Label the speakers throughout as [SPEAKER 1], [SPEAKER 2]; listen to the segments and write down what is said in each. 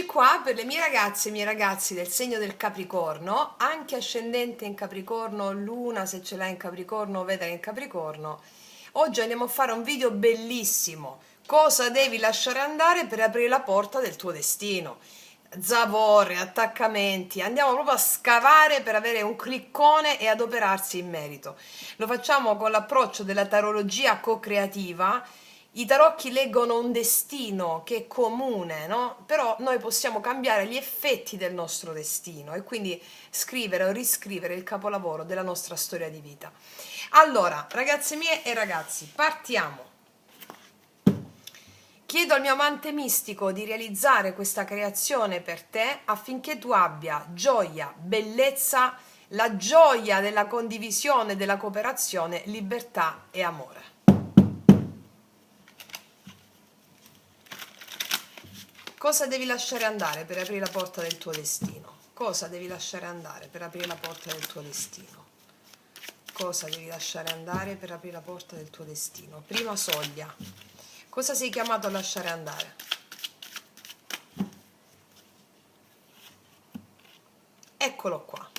[SPEAKER 1] Eccoci qua per le mie ragazze e i miei ragazzi del segno del Capricorno, anche ascendente in Capricorno, Luna se ce l'hai in Capricorno, Venere in Capricorno. Oggi andiamo a fare un video bellissimo. Cosa devi lasciare andare per aprire la porta del tuo destino? Zavorre, attaccamenti, andiamo proprio a scavare per avere un cliccone e adoperarsi in merito. Lo facciamo con l'approccio della tarologia co-creativa. I tarocchi leggono un destino che è comune, no? Però noi possiamo cambiare gli effetti del nostro destino e quindi scrivere o riscrivere il capolavoro della nostra storia di vita. Allora, ragazze mie e ragazzi, partiamo. Chiedo al mio amante mistico di realizzare questa creazione per te affinché tu abbia gioia, bellezza, la gioia della condivisione, della cooperazione, libertà e amore. Cosa devi lasciare andare per aprire la porta del tuo destino? Cosa devi lasciare andare per aprire la porta del tuo destino? Cosa devi lasciare andare per aprire la porta del tuo destino? Prima soglia. Cosa sei chiamato a lasciare andare? Eccolo qua.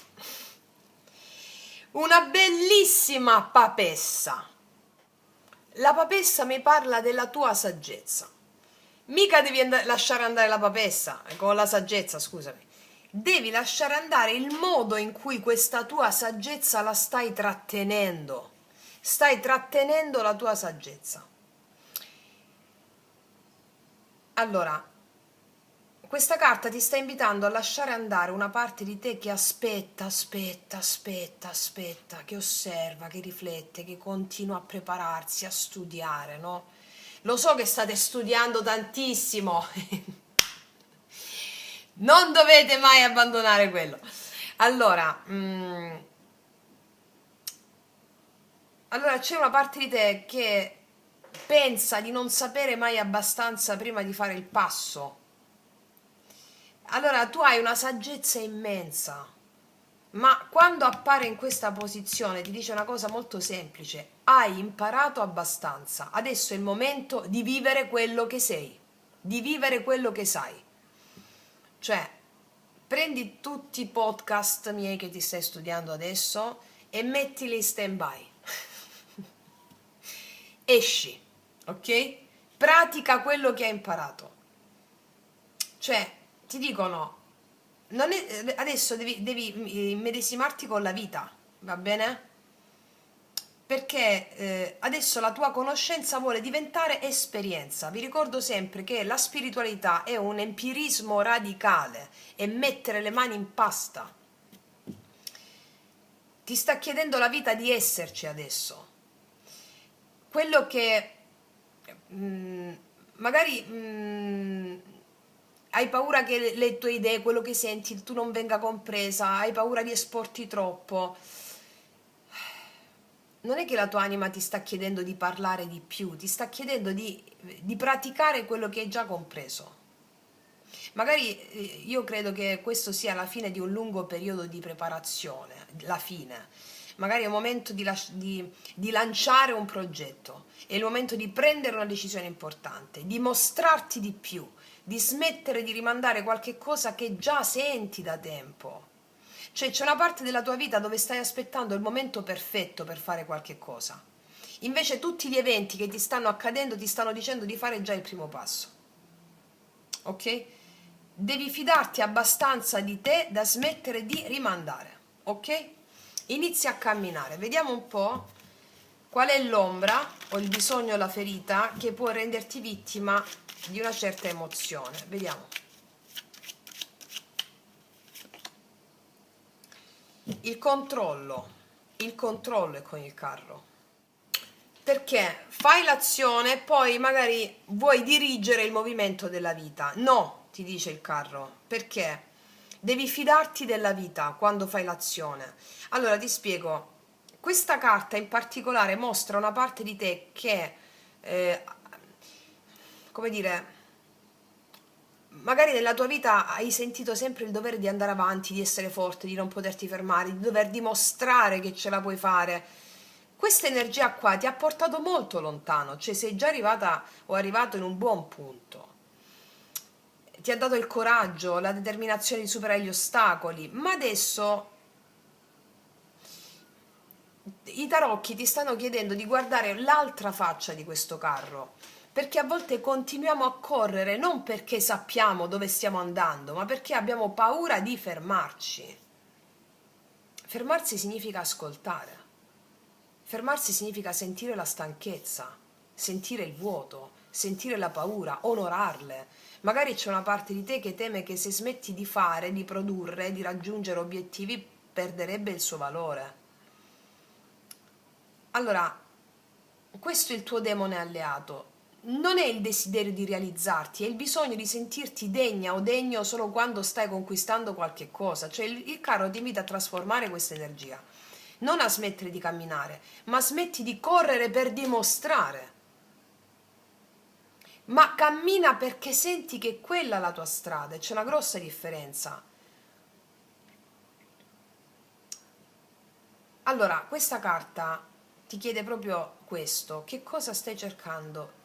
[SPEAKER 1] Una bellissima papessa. La papessa mi parla della tua saggezza. Mica devi lasciare andare la papessa, con la saggezza, scusami. Devi lasciare andare il modo in cui questa tua saggezza la stai trattenendo. Stai trattenendo la tua saggezza. Allora, questa carta ti sta invitando a lasciare andare una parte di te che aspetta, che osserva, che riflette, che continua a prepararsi, a studiare, no? Lo so che state studiando tantissimo, non dovete mai abbandonare quello. Allora, allora c'è una parte di te che pensa di non sapere mai abbastanza prima di fare il passo. Allora tu hai una saggezza immensa, ma quando appare in questa posizione ti dice una cosa molto semplice: hai imparato abbastanza, adesso è il momento di vivere quello che sei, di vivere quello che sai. Cioè, prendi tutti i podcast miei che ti stai studiando adesso e mettili in stand by. Esci, ok? Pratica quello che hai imparato. Cioè, ti dicono, adesso devi immedesimarti con la vita, va bene? Perché adesso la tua conoscenza vuole diventare esperienza. Vi ricordo sempre che la spiritualità è un empirismo radicale, è mettere le mani in pasta. Ti sta chiedendo la vita di esserci adesso. Quello che magari hai paura che le tue idee, quello che senti, tu non venga compresa, hai paura di esporti troppo. Non è che la tua anima ti sta chiedendo di parlare di più, ti sta chiedendo di praticare quello che hai già compreso. Magari io credo che questo sia la fine di un lungo periodo di preparazione, la fine. Magari è il momento di lanciare un progetto, è il momento di prendere una decisione importante, di mostrarti di più, di smettere di rimandare qualche cosa che già senti da tempo. Cioè c'è una parte della tua vita dove stai aspettando il momento perfetto per fare qualche cosa. Invece tutti gli eventi che ti stanno accadendo ti stanno dicendo di fare già il primo passo. Ok? Devi fidarti abbastanza di te da smettere di rimandare. Ok? Inizia a camminare. Vediamo un po' qual è l'ombra o il bisogno o la ferita che può renderti vittima di una certa emozione. Vediamo. Il controllo è con il carro, perché fai l'azione e poi magari vuoi dirigere il movimento della vita. No, ti dice il carro, perché devi fidarti della vita quando fai l'azione. Allora ti spiego, questa carta in particolare mostra una parte di te che come dire, magari nella tua vita hai sentito sempre il dovere di andare avanti, di essere forte, di non poterti fermare, di dover dimostrare che ce la puoi fare. Questa energia qua ti ha portato molto lontano, cioè sei già arrivata o arrivato in un buon punto. ti ha dato il coraggio, la determinazione di superare gli ostacoli, ma adesso i tarocchi ti stanno chiedendo di guardare l'altra faccia di questo carro, perché a volte continuiamo a correre non perché sappiamo dove stiamo andando, ma perché abbiamo paura di fermarci. Fermarsi significa ascoltare, fermarsi significa sentire la stanchezza, sentire il vuoto, sentire la paura, onorarle. Magari c'è una parte di te che teme che se smetti di fare, di produrre, di raggiungere obiettivi, perderebbe il suo valore. Allora, questo è il tuo demone alleato. Non è il desiderio di realizzarti, è il bisogno di sentirti degna o degno solo quando stai conquistando qualche cosa. Cioè il carro ti invita a trasformare questa energia, non a smettere di camminare, ma smetti di correre per dimostrare. Ma cammina perché senti che quella è la tua strada, e c'è una grossa differenza. Allora, questa carta ti chiede proprio questo: che cosa stai cercando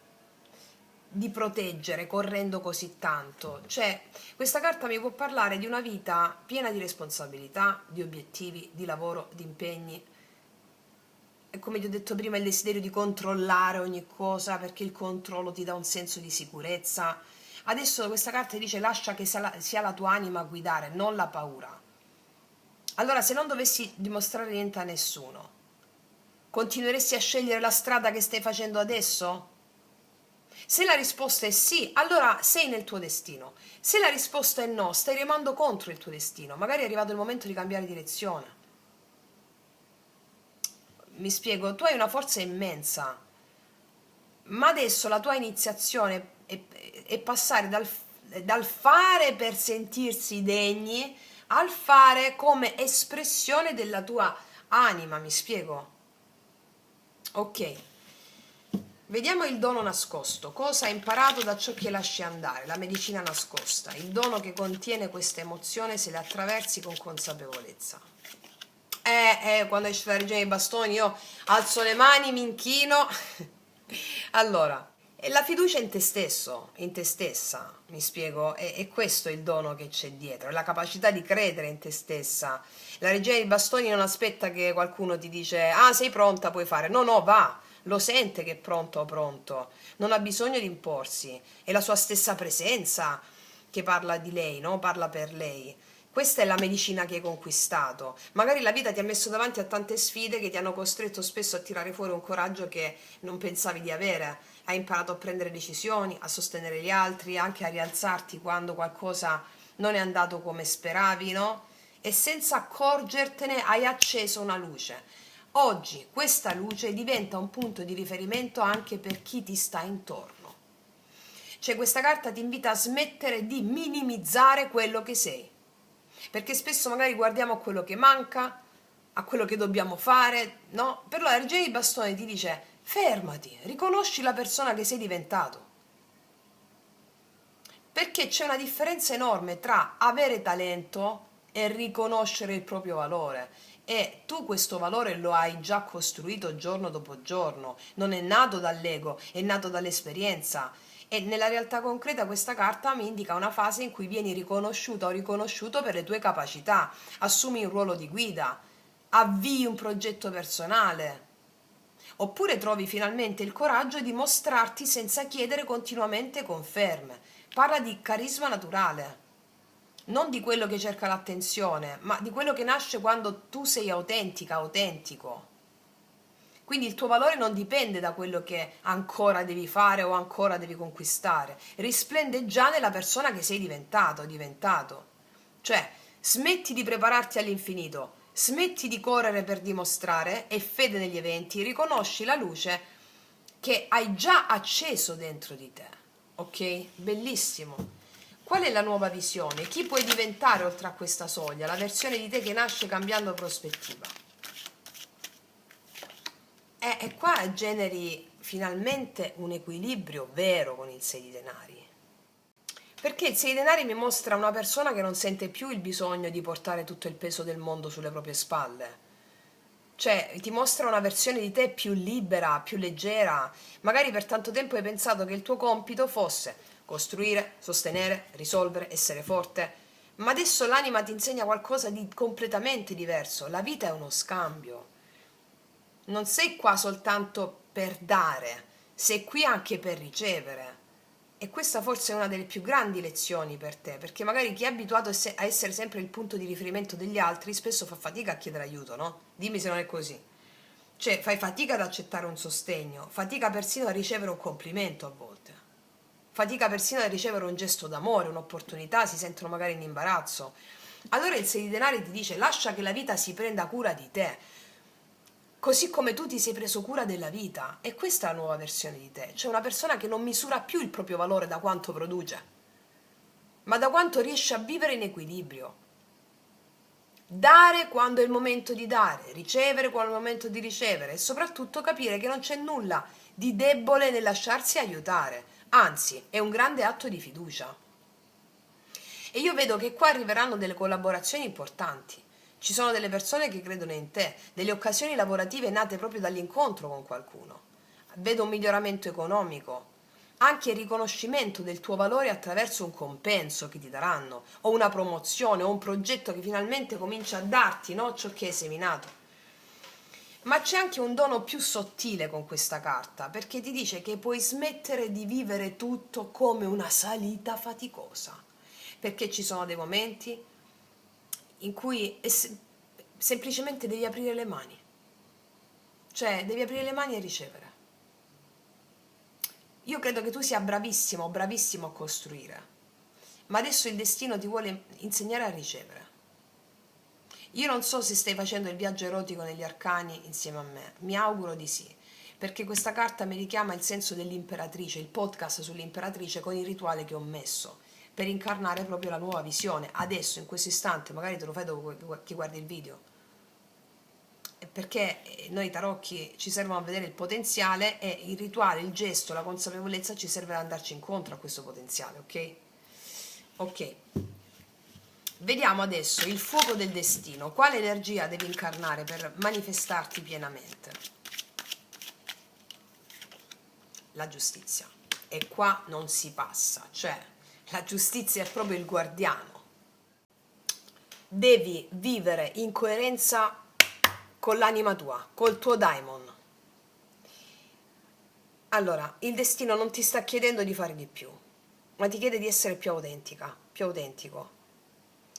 [SPEAKER 1] di proteggere correndo così tanto? Cioè, questa carta mi può parlare di una vita piena di responsabilità, di obiettivi, di lavoro, di impegni. E come ti ho detto prima, il desiderio di controllare ogni cosa perché il controllo ti dà un senso di sicurezza. Adesso questa carta dice: lascia che sia la tua anima a guidare, non la paura. Allora, se non dovessi dimostrare niente a nessuno, continueresti a scegliere la strada che stai facendo adesso? Se la risposta è sì, allora sei nel tuo destino. Se la risposta è no, stai remando contro il tuo destino. Magari è arrivato il momento di cambiare direzione. Mi spiego, tu hai una forza immensa, ma adesso la tua iniziazione è passare dal fare per sentirsi degni al fare come espressione della tua anima, mi spiego? Ok. Vediamo il dono nascosto. Cosa hai imparato da ciò che lasci andare? La medicina nascosta, il dono che contiene questa emozione se la attraversi con consapevolezza. Quando esce la regina dei bastoni io alzo le mani, mi inchino. Allora, è la fiducia in te stesso, in te stessa, mi spiego, è questo il dono che c'è dietro, è la capacità di credere in te stessa. La regina dei bastoni non aspetta che qualcuno ti dice: ah, sei pronta, puoi fare. No, no, va, lo sente che è pronto o pronto, non ha bisogno di imporsi, è la sua stessa presenza che parla di lei, no? Parla per lei. Questa è la medicina che hai conquistato. Magari la vita ti ha messo davanti a tante sfide che ti hanno costretto spesso a tirare fuori un coraggio che non pensavi di avere. Hai imparato a prendere decisioni, a sostenere gli altri, anche a rialzarti quando qualcosa non è andato come speravi, no? E senza accorgertene hai acceso una luce. Oggi questa luce diventa un punto di riferimento anche per chi ti sta intorno. Cioè questa carta ti invita a smettere di minimizzare quello che sei, perché spesso magari guardiamo a quello che manca, a quello che dobbiamo fare, no? Per la regina dei bastoni ti dice: fermati, riconosci la persona che sei diventato, perché c'è una differenza enorme tra avere talento e riconoscere il proprio valore. E tu questo valore lo hai già costruito giorno dopo giorno, non è nato dall'ego, è nato dall'esperienza. E nella realtà concreta questa carta mi indica una fase in cui vieni riconosciuta o riconosciuto per le tue capacità, assumi un ruolo di guida, avvii un progetto personale, oppure trovi finalmente il coraggio di mostrarti senza chiedere continuamente conferme. Parla di carisma naturale, non di quello che cerca l'attenzione, ma di quello che nasce quando tu sei autentica, autentico. Quindi il tuo valore non dipende da quello che ancora devi fare o ancora devi conquistare, risplende già nella persona che sei diventato, diventato. Cioè, smetti di prepararti all'infinito, smetti di correre per dimostrare e fede negli eventi, riconosci la luce che hai già acceso dentro di te. Ok? Bellissimo. Qual è la nuova visione? Chi puoi diventare oltre a questa soglia? La versione di te che nasce cambiando prospettiva. E qua generi finalmente un equilibrio vero con il 6 di denari. Perché il 6 di denari mi mostra una persona che non sente più il bisogno di portare tutto il peso del mondo sulle proprie spalle. Cioè, ti mostra una versione di te più libera, più leggera. Magari per tanto tempo hai pensato che il tuo compito fosse costruire, sostenere, risolvere, essere forte. Ma adesso l'anima ti insegna qualcosa di completamente diverso. La vita è uno scambio. Non sei qua soltanto per dare, sei qui anche per ricevere. E questa forse è una delle più grandi lezioni per te, perché magari chi è abituato a essere sempre il punto di riferimento degli altri spesso fa fatica a chiedere aiuto, no? Dimmi se non è così. Cioè, fai fatica ad accettare un sostegno, fatica persino a ricevere un complimento a volte, fatica persino a ricevere un gesto d'amore, un'opportunità, si sentono magari in imbarazzo. Allora il 6 di denari ti dice: lascia che la vita si prenda cura di te, così come tu ti sei preso cura della vita. E questa è la nuova versione di te. C'è una persona che non misura più il proprio valore da quanto produce, ma da quanto riesce a vivere in equilibrio. Dare quando è il momento di dare, ricevere quando è il momento di ricevere, e soprattutto capire che non c'è nulla di debole nel lasciarsi aiutare, anzi è un grande atto di fiducia. E io vedo che qua arriveranno delle collaborazioni importanti. Ci sono delle persone che credono in te, delle occasioni lavorative nate proprio dall'incontro con qualcuno. Vedo un miglioramento economico, anche il riconoscimento del tuo valore attraverso un compenso che ti daranno, o una promozione, o un progetto che finalmente comincia a darti, no, ciò che hai seminato. Ma c'è anche un dono più sottile con questa carta, perché ti dice che puoi smettere di vivere tutto come una salita faticosa, perché ci sono dei momenti in cui semplicemente devi aprire le mani, cioè devi aprire le mani e ricevere. Io credo che tu sia bravissimo o bravissimo a costruire, ma adesso il destino ti vuole insegnare a ricevere. Io non so se stai facendo il viaggio erotico negli arcani insieme a me, mi auguro di sì, perché questa carta mi richiama il senso dell'imperatrice, il podcast sull'imperatrice con il rituale che ho messo, per incarnare proprio la nuova visione, adesso, in questo istante, magari te lo fai dopo che guardi il video. Perché noi tarocchi ci servono a vedere il potenziale e il rituale, il gesto, la consapevolezza ci serve ad andarci incontro a questo potenziale, ok? Ok. Vediamo adesso il fuoco del destino. Quale energia devi incarnare per manifestarti pienamente? La giustizia. E qua non si passa, cioè la giustizia è proprio il guardiano. Devi vivere in coerenza con l'anima tua, col tuo daimon. Allora, il destino non ti sta chiedendo di fare di più, ma ti chiede di essere più autentica, più autentico.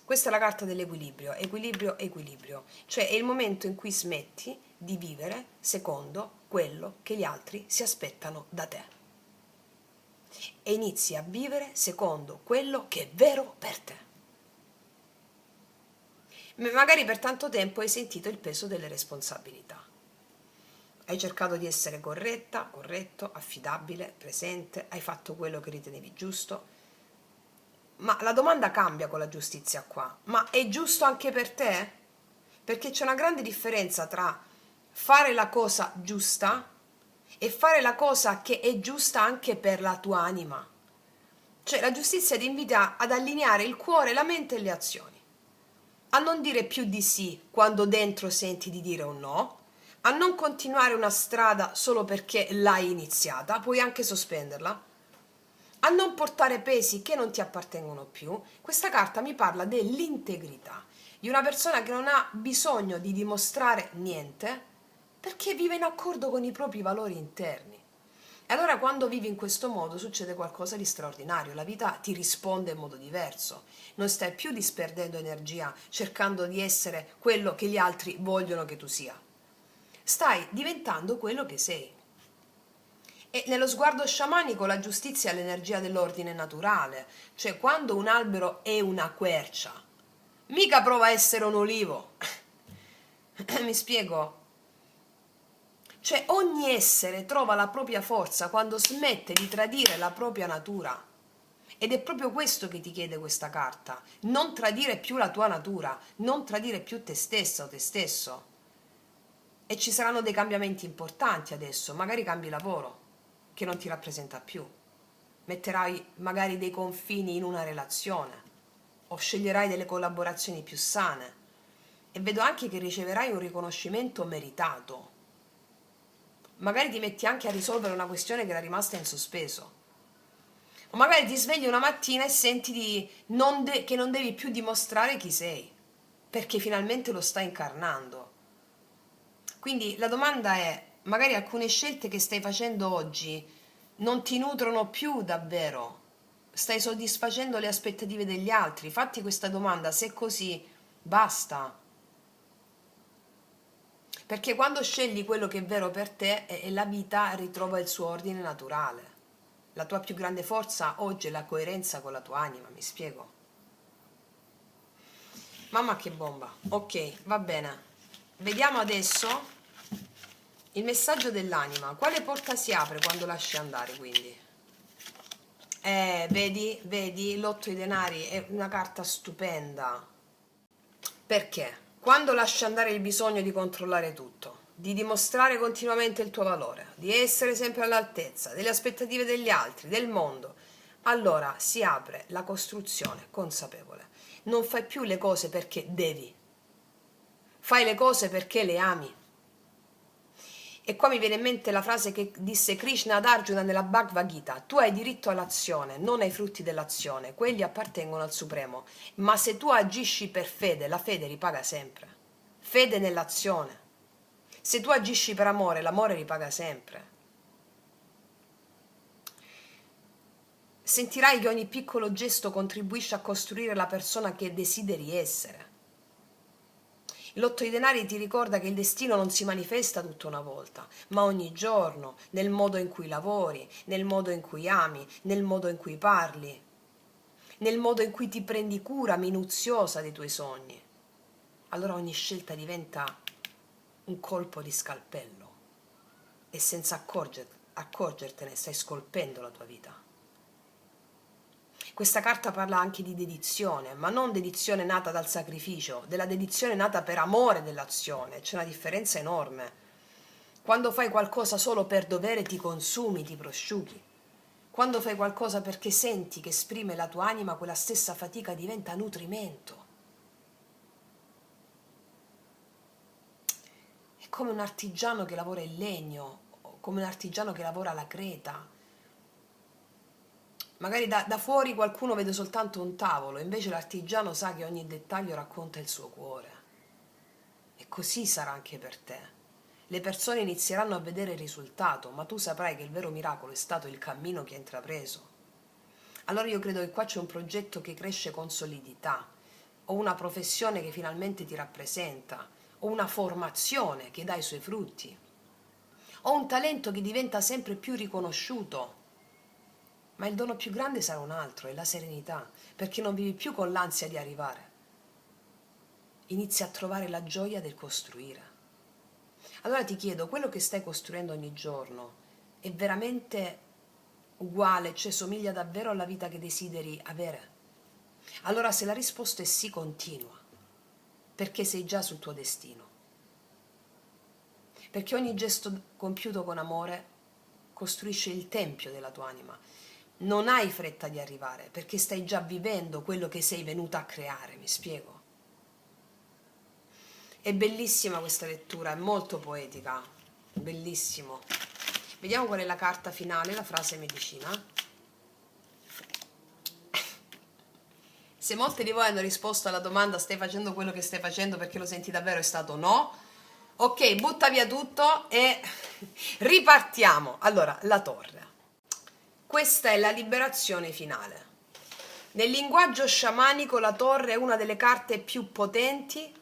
[SPEAKER 1] Questa è la carta dell'equilibrio, equilibrio, equilibrio. Cioè è il momento in cui smetti di vivere secondo quello che gli altri si aspettano da te. E inizi a vivere secondo quello che è vero per te. Magari per tanto tempo hai sentito il peso delle responsabilità. Hai cercato di essere corretta, corretto, affidabile, presente, hai fatto quello che ritenevi giusto. Ma la domanda cambia con la giustizia qua. Ma è giusto anche per te? Perché c'è una grande differenza tra fare la cosa giusta e fare la cosa che è giusta anche per la tua anima. Cioè la giustizia ti invita ad allineare il cuore, la mente e le azioni. A non dire più di sì quando dentro senti di dire un no, a non continuare una strada solo perché l'hai iniziata, puoi anche sospenderla, a non portare pesi che non ti appartengono più. Questa carta mi parla dell'integrità, di una persona che non ha bisogno di dimostrare niente perché vive in accordo con i propri valori interni. E allora quando vivi in questo modo succede qualcosa di straordinario, la vita ti risponde in modo diverso, non stai più disperdendo energia cercando di essere quello che gli altri vogliono che tu sia, stai diventando quello che sei. E nello sguardo sciamanico la giustizia è l'energia dell'ordine naturale, cioè quando un albero è una quercia, mica prova a essere un olivo. Mi spiego? Cioè ogni essere trova la propria forza quando smette di tradire la propria natura. Ed è proprio questo che ti chiede questa carta, non tradire più la tua natura, non tradire più te stessa o te stesso. E ci saranno dei cambiamenti importanti adesso, magari cambi lavoro, che non ti rappresenta più. Metterai magari dei confini in una relazione o sceglierai delle collaborazioni più sane. E vedo anche che riceverai un riconoscimento meritato. Magari ti metti anche a risolvere una questione che era rimasta in sospeso. O magari ti svegli una mattina e senti che non devi più dimostrare chi sei, perché finalmente lo stai incarnando. Quindi la domanda è, magari alcune scelte che stai facendo oggi non ti nutrono più davvero, stai soddisfacendo le aspettative degli altri. Fatti questa domanda, se è così, basta. Perché quando scegli quello che è vero per te, la vita ritrova il suo ordine naturale. La tua più grande forza oggi è la coerenza con la tua anima, mi spiego? Mamma che bomba. Ok, va bene. Vediamo adesso il messaggio dell'anima. Quale porta si apre quando lasci andare, quindi? Vedi, l'otto di denari è una carta stupenda. Perché? Quando lasci andare il bisogno di controllare tutto, di dimostrare continuamente il tuo valore, di essere sempre all'altezza delle aspettative degli altri, del mondo, allora si apre la costruzione consapevole. Non fai più le cose perché devi, fai le cose perché le ami. E qua mi viene in mente la frase che disse Krishna ad Arjuna nella Bhagavad Gita: tu hai diritto all'azione, non ai frutti dell'azione, quelli appartengono al Supremo, ma se tu agisci per fede, la fede ripaga sempre. Fede nell'azione. Se tu agisci per amore, l'amore ripaga sempre. Sentirai che ogni piccolo gesto contribuisce a costruire la persona che desideri essere. L'otto di denari ti ricorda che il destino non si manifesta tutta una volta, ma ogni giorno, nel modo in cui lavori, nel modo in cui ami, nel modo in cui parli, nel modo in cui ti prendi cura minuziosa dei tuoi sogni. Allora ogni scelta diventa un colpo di scalpello e senza accorgertene stai scolpendo la tua vita. Questa carta parla anche di dedizione, ma non dedizione nata dal sacrificio, della dedizione nata per amore dell'azione. C'è una differenza enorme. Quando fai qualcosa solo per dovere ti consumi, ti prosciughi. Quando fai qualcosa perché senti che esprime la tua anima, quella stessa fatica diventa nutrimento. È come un artigiano che lavora il legno, o come un artigiano che lavora la creta. Magari da fuori qualcuno vede soltanto un tavolo, invece l'artigiano sa che ogni dettaglio racconta il suo cuore. E così sarà anche per te. Le persone inizieranno a vedere il risultato, ma tu saprai che il vero miracolo è stato il cammino che hai intrapreso. Allora io credo che qua c'è un progetto che cresce con solidità, o una professione che finalmente ti rappresenta, o una formazione che dà i suoi frutti, o un talento che diventa sempre più riconosciuto. Ma il dono più grande sarà un altro, è la serenità, perché non vivi più con l'ansia di arrivare. Inizi a trovare la gioia del costruire. Allora ti chiedo, quello che stai costruendo ogni giorno è veramente uguale, cioè somiglia davvero alla vita che desideri avere? Allora se la risposta è sì, continua, perché sei già sul tuo destino. Perché ogni gesto compiuto con amore costruisce il tempio della tua anima. Non hai fretta di arrivare, perché stai già vivendo quello che sei venuta a creare, mi spiego? È bellissima questa lettura, è molto poetica, bellissimo. Vediamo qual è la carta finale, la frase medicina. Se molte di voi hanno risposto alla domanda stai facendo quello che stai facendo perché lo senti davvero, è stato no. Ok, butta via tutto e ripartiamo. Allora, la torre. Questa è la liberazione finale. Nel linguaggio sciamanico la torre è una delle carte più potenti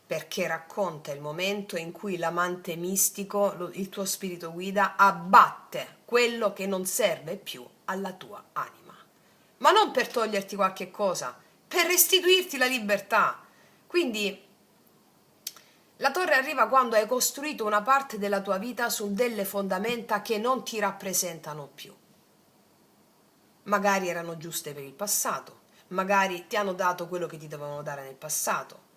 [SPEAKER 1] perché racconta il momento in cui l'amante mistico, il tuo spirito guida, abbatte quello che non serve più alla tua anima. Ma non per toglierti qualche cosa, per restituirti la libertà. Quindi la torre arriva quando hai costruito una parte della tua vita su delle fondamenta che non ti rappresentano più. Magari erano giuste per il passato, magari ti hanno dato quello che ti dovevano dare nel passato,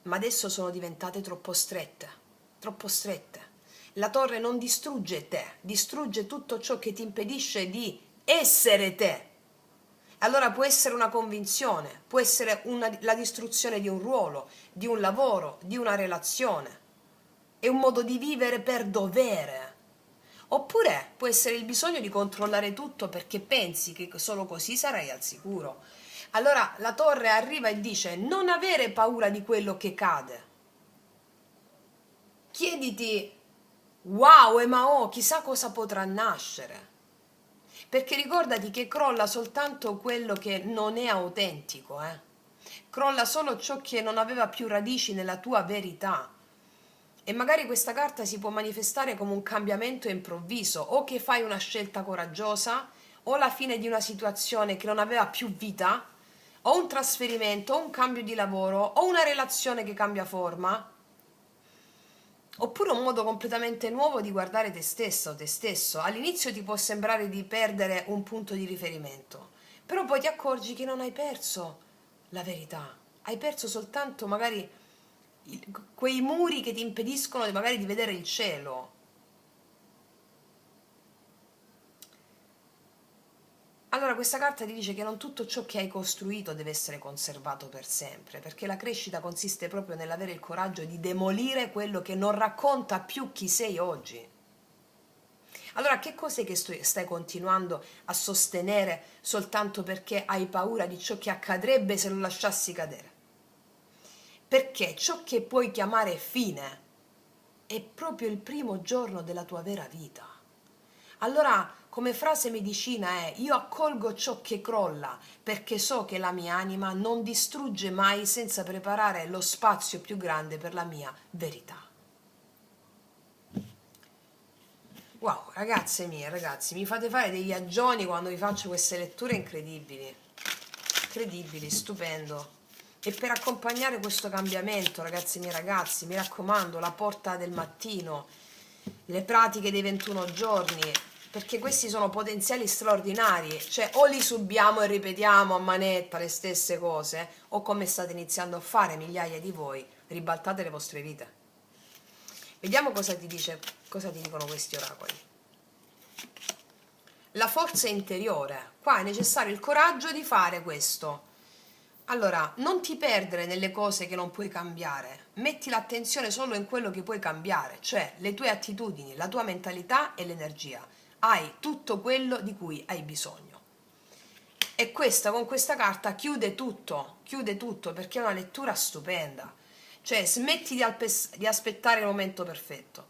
[SPEAKER 1] ma adesso sono diventate troppo strette, troppo strette. La torre non distrugge te, distrugge tutto ciò che ti impedisce di essere te. Allora può essere una convinzione, può essere la distruzione di un ruolo, di un lavoro, di una relazione. È un modo di vivere per dovere, Oppure può essere il bisogno di controllare tutto perché pensi che solo così sarai al sicuro. Allora la torre arriva e dice: non avere paura di quello che cade. Chiediti: wow, ma oh, chissà cosa potrà nascere. Perché ricordati che crolla soltanto quello che non è autentico, Crolla solo ciò che non aveva più radici nella tua verità. E magari questa carta si può manifestare come un cambiamento improvviso, o che fai una scelta coraggiosa, o la fine di una situazione che non aveva più vita, o un trasferimento, o un cambio di lavoro, o una relazione che cambia forma, oppure un modo completamente nuovo di guardare te stessa o te stesso. All'inizio ti può sembrare di perdere un punto di riferimento, però poi ti accorgi che non hai perso la verità, hai perso soltanto magari quei muri che ti impediscono magari di vedere il cielo. Allora questa carta ti dice che non tutto ciò che hai costruito deve essere conservato per sempre, perché la crescita consiste proprio nell'avere il coraggio di demolire quello che non racconta più chi sei oggi. Allora che cos'è che stai continuando a sostenere soltanto perché hai paura di ciò che accadrebbe se lo lasciassi cadere? Perché ciò che puoi chiamare fine è proprio il primo giorno della tua vera vita. Allora, come frase medicina è: io accolgo ciò che crolla, perché so che la mia anima non distrugge mai senza preparare lo spazio più grande per la mia verità. Wow, ragazze mie, ragazzi, mi fate fare dei viaggioni quando vi faccio queste letture incredibili. Incredibili, stupendo. E per accompagnare questo cambiamento, ragazzi miei, ragazzi, mi raccomando, la porta del mattino, le pratiche dei 21 giorni, perché questi sono potenziali straordinari, cioè o li subiamo e ripetiamo a manetta le stesse cose, o come state iniziando a fare migliaia di voi, ribaltate le vostre vite. Vediamo cosa ti dicono questi oracoli. La forza interiore, qua è necessario il coraggio di fare questo. Allora, non ti perdere nelle cose che non puoi cambiare, metti l'attenzione solo in quello che puoi cambiare, cioè le tue attitudini, la tua mentalità e l'energia. Hai tutto quello di cui hai bisogno. E con questa carta chiude tutto perché è una lettura stupenda. Cioè, smetti di aspettare il momento perfetto,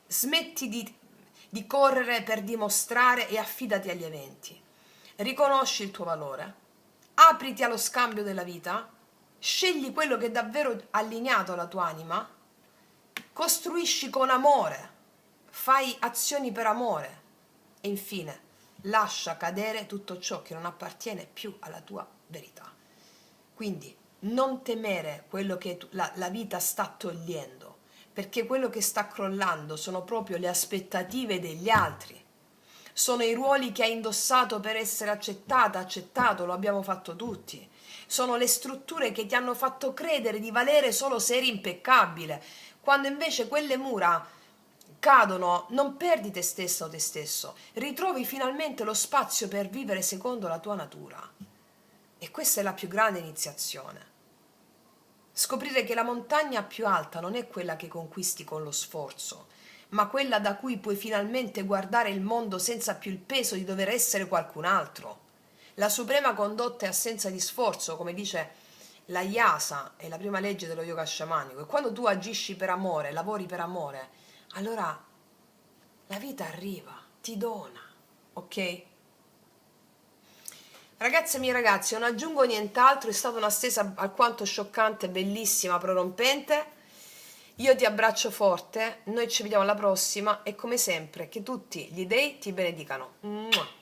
[SPEAKER 1] smetti di correre per dimostrare e affidati agli eventi. Riconosci il tuo valore, apriti allo scambio della vita, scegli quello che è davvero allineato alla tua anima, costruisci con amore, fai azioni per amore e infine lascia cadere tutto ciò che non appartiene più alla tua verità. Quindi non temere quello che la vita sta togliendo, perché quello che sta crollando sono proprio le aspettative degli altri. Sono i ruoli che hai indossato per essere accettato, lo abbiamo fatto tutti. Sono le strutture che ti hanno fatto credere di valere solo se eri impeccabile, quando invece quelle mura cadono, non perdi te stessa o te stesso, ritrovi finalmente lo spazio per vivere secondo la tua natura. E questa è la più grande iniziazione. Scoprire che la montagna più alta non è quella che conquisti con lo sforzo, ma quella da cui puoi finalmente guardare il mondo senza più il peso di dover essere qualcun altro. La suprema condotta è assenza di sforzo, come dice la Yasa, è la prima legge dello yoga sciamanico. E quando tu agisci per amore, lavori per amore, allora la vita arriva, ti dona, ok? Ragazze e miei ragazzi, non aggiungo nient'altro, è stata una stesa alquanto scioccante, bellissima, prorompente. Io ti abbraccio forte, noi ci vediamo alla prossima e come sempre che tutti gli dei ti benedicano. Mua.